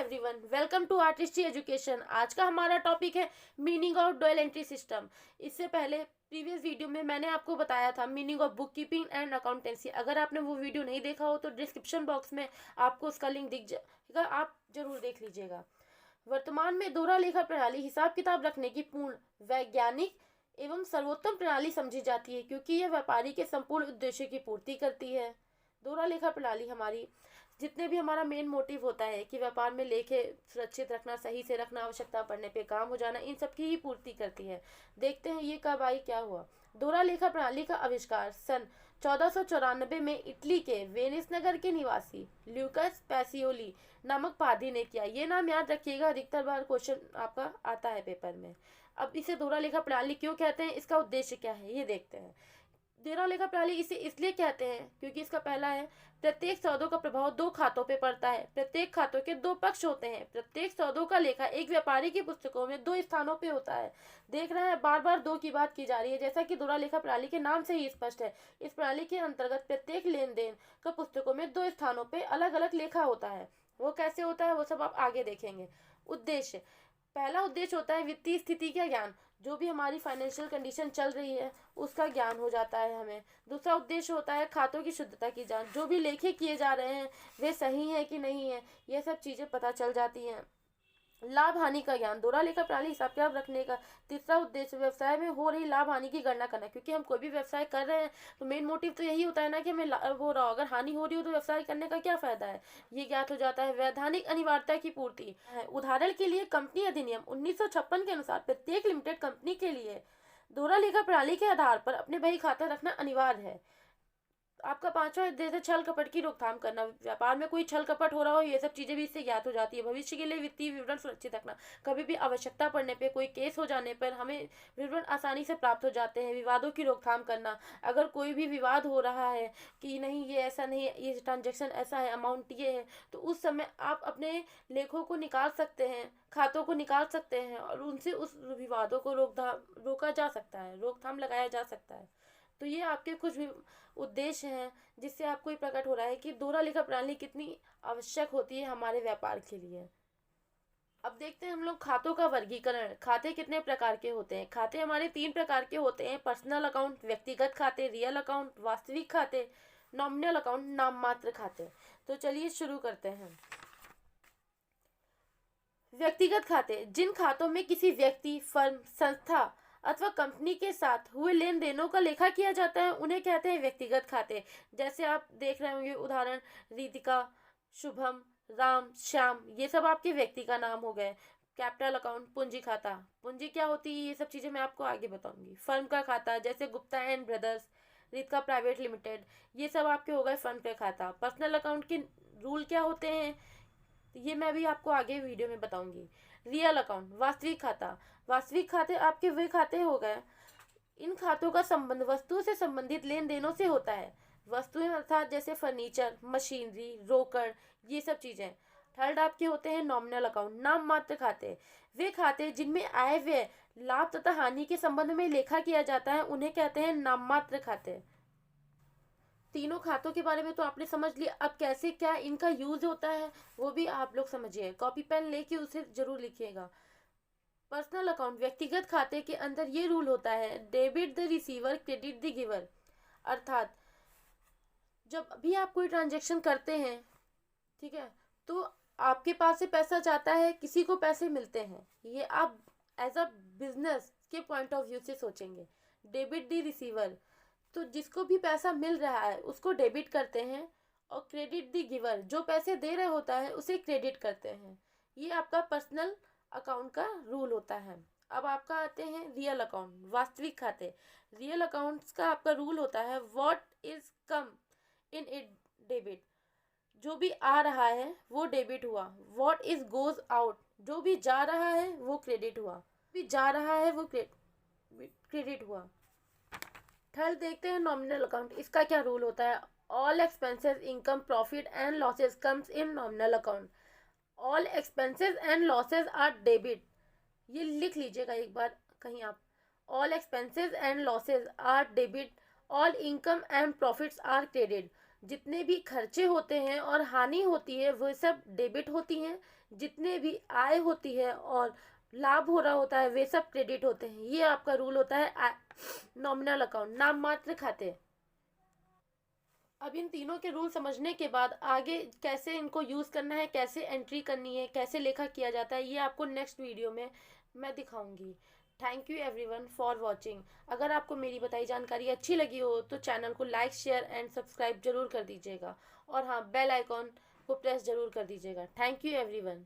Everyone, welcome to artistry education. आज का हमारा टॉपिक है meaning of dual entry system. इससे पहले प्रीवियस वीडियो में मैंने आपको बताया था meaning of book keeping and accountancy. अगर आपने वो वीडियो नहीं देखा हो तो डिस्क्रिप्शन बॉक्स में आपको उसका लिंक दिख जाएगा, आप जरूर देख लीजिएगा। वर्तमान में दोहरा लेखा प्रणाली हिसाब किताब रखने की पूर्ण, वैज्ञानिक एवं सर्वोत्तम प्रणाली समझी जाती है, क्योंकि यह व्यापारी के संपूर्ण उद्देश्य की पूर्ति करती है। दोहरा लेखा प्रणाली हमारी जितने भी हमारा मेन मोटिव होता है कि व्यापार में लेखे सुरक्षित रखना, सही से रखना, आवश्यकता पड़ने पे काम हो जाना, इन सब की ही पूर्ति करती है। देखते हैं ये कब आई, क्या हुआ। दोहरा लेखा प्रणाली का आविष्कार सन 1494 में इटली के वेनिस नगर के निवासी ल्यूकस पैसियोली नामक पादरी ने किया। ये नाम याद रखिएगा, अधिकतर बार क्वेश्चन आपका आता है पेपर में। अब इसे दोहरा लेखा प्रणाली क्यों कहते हैं, इसका उद्देश्य क्या है, ये देखते हैं। दोहरा लेखा प्रणाली इसे इसलिए कहते हैं क्योंकि इसका पहला है, प्रत्येक सौदों का प्रभाव दो खातों पे पड़ता है। प्रत्येक खातों के दो पक्ष होते हैं। प्रत्येक सौदों का लेखा एक व्यापारी की पुस्तकों में दो स्थानों पे होता है। देख रहे हैं, बार बार दो की बात की जा रही है, जैसा कि दोहरा लेखा प्रणाली के नाम से ही स्पष्ट है। इस प्रणाली के अंतर्गत प्रत्येक लेन देन का पुस्तकों में दो स्थानों पे अलग अलग लेखा होता है। वो कैसे होता है वो सब आप आगे देखेंगे। उद्देश्य, पहला उद्देश्य होता है वित्तीय स्थिति का ज्ञान, जो भी हमारी फाइनेंशियल कंडीशन चल रही है उसका ज्ञान हो जाता है हमें। दूसरा उद्देश्य होता है खातों की शुद्धता की जांच, जो भी लेखे किए जा रहे हैं वे सही हैं कि नहीं है, ये सब चीज़ें पता चल जाती हैं। लाभ हानि का ज्ञान, दोहरा लेखा प्रणाली हिसाब किताब रखने का तीसरा उद्देश्य व्यवसाय में हो रही लाभ हानि की गणना करना, क्योंकि हम कोई भी व्यवसाय कर रहे हैं तो मेन मोटिव तो यही होता है ना कि हमें हो रहा हो, अगर हानि हो रही हो तो व्यवसाय करने का क्या फायदा है, ये ज्ञात हो जाता है। वैधानिक अनिवार्यता की पूर्ति है, उदाहरण के लिए कंपनी अधिनियम 1956 के अनुसार प्रत्येक लिमिटेड कंपनी के लिए दोहरा लेखा प्रणाली के आधार पर अपने बही खाता रखना अनिवार्य है। आपका पांचवा उद्देश्य छल कपट की रोकथाम करना, व्यापार में कोई छल कपट हो रहा हो ये सब चीज़ें भी इससे ज्ञात हो जाती है। भविष्य के लिए वित्तीय विवरण सुरक्षित रखना, कभी भी आवश्यकता पड़ने पे, कोई केस हो जाने पर हमें विवरण आसानी से प्राप्त हो जाते हैं। विवादों की रोकथाम करना, अगर कोई भी विवाद हो रहा है कि नहीं ये ऐसा नहीं है, ये ट्रांजेक्शन ऐसा है, अमाउंट ये है, तो उस समय आप अपने लेखों को निकाल सकते हैं, खातों को निकाल सकते हैं और उनसे उस विवादों को रोका जा सकता है, रोकथाम लगाया जा सकता है। तो ये आपके कुछ भी उद्देश्य हैं जिससे आपको ये प्रकट हो रहा है कि दोहरा लेखा प्रणाली कितनी आवश्यक होती है हमारे व्यापार के लिए। अब देखते हैं हम लोग खातों का वर्गीकरण। खाते कितने प्रकार के होते हैं। खाते हमारे तीन प्रकार के होते हैं, पर्सनल अकाउंट, व्यक्तिगत खाते, रियल अकाउंट, वास्तविक खाते, नॉमिनल अकाउंट, नाम मात्र खाते। तो चलिए शुरू करते हैं। व्यक्तिगत खाते, जिन खातों में किसी व्यक्ति, फर्म, संस्था अथवा कंपनी के साथ हुए लेन देनों का लेखा किया जाता है उन्हें कहते हैं व्यक्तिगत खाते। जैसे आप देख रहे होंगे उदाहरण, रितिका, शुभम, राम, श्याम, ये सब आपके व्यक्ति का नाम हो गए। कैपिटल अकाउंट, पूंजी खाता, पूंजी क्या होती है ये सब चीज़ें मैं आपको आगे बताऊंगी। फर्म का खाता, जैसे Gupta and brothers, Ritika private limited, ये सब आपके हो गए फर्म का खाता। पर्सनल अकाउंट के रूल क्या होते हैं ये मैं भी आपको आगे वीडियो में बताऊंगी। रियल अकाउंट, वास्तविक खाता, वास्तविक खाते आपके वे खाते हो गए, इन खातों का संबंध वस्तुओं से संबंधित लेन देनों से होता है। वस्तुएं अर्थात जैसे फर्नीचर, मशीनरी, रोकड़, ये सब चीज़ें। थर्ड आपके होते हैं नॉमिनल अकाउंट, नाम मात्र खाते, वे खाते जिनमें आय व्यय, लाभ तथा हानि के संबंध में लेखा किया जाता है उन्हें कहते हैं नाम मात्र खाते। तीनों खातों के बारे में तो आपने समझ लिया, अब कैसे क्या इनका यूज होता है वो भी आप लोग समझिए। कॉपी पेन लेके उसे जरूर लिखिएगा। पर्सनल अकाउंट, व्यक्तिगत खाते के अंदर ये रूल होता है, debit the receiver, credit the giver. अर्थात जब भी आप कोई ट्रांजेक्शन करते हैं, ठीक है, तो आपके पास से पैसा जाता है, किसी को पैसे मिलते हैं, ये आप एज अ बिजनेस के पॉइंट ऑफ व्यू से सोचेंगे। डेबिट द रिसीवर, तो जिसको भी पैसा मिल रहा है उसको डेबिट करते हैं, और क्रेडिट द गिवर, जो पैसे दे रहे होता है उसे क्रेडिट करते हैं। ये आपका पर्सनल अकाउंट का रूल होता है। अब आपका आते हैं रियल अकाउंट, वास्तविक खाते। रियल अकाउंट्स का आपका रूल होता है, what is come in it debit, जो भी आ रहा है वो डेबिट हुआ। व्हाट इज गोज आउट, जो भी जा रहा है वो क्रेडिट हुआ, भी जा रहा है वो क्रेडिट हुआ। थर्ड देखते हैं नॉमिनल अकाउंट, इसका क्या रूल होता है। All expenses, income, profit and losses comes in nominal account. All expenses and losses are debit, ये लिख लीजिएगा एक बार कहीं आप। All expenses and losses are debit, all income and profits are credit. जितने भी खर्चे होते हैं और हानि होती है वो सब डेबिट होती हैं, जितने भी आय होती है और लाभ हो रहा होता है वे सब क्रेडिट होते हैं। ये आपका रूल होता है नॉमिनल अकाउंट, नाम मात्र खाते। अब इन तीनों के रूल समझने के बाद आगे कैसे इनको यूज़ करना है, कैसे एंट्री करनी है, कैसे लेखा किया जाता है, ये आपको नेक्स्ट वीडियो में मैं दिखाऊंगी। Thank you everyone for watching. अगर आपको मेरी बताई जानकारी अच्छी लगी हो तो चैनल को लाइक शेयर एंड सब्सक्राइब जरूर कर दीजिएगा, और हाँ, बेल आइकॉन को प्रेस जरूर कर दीजिएगा। Thank you everyone.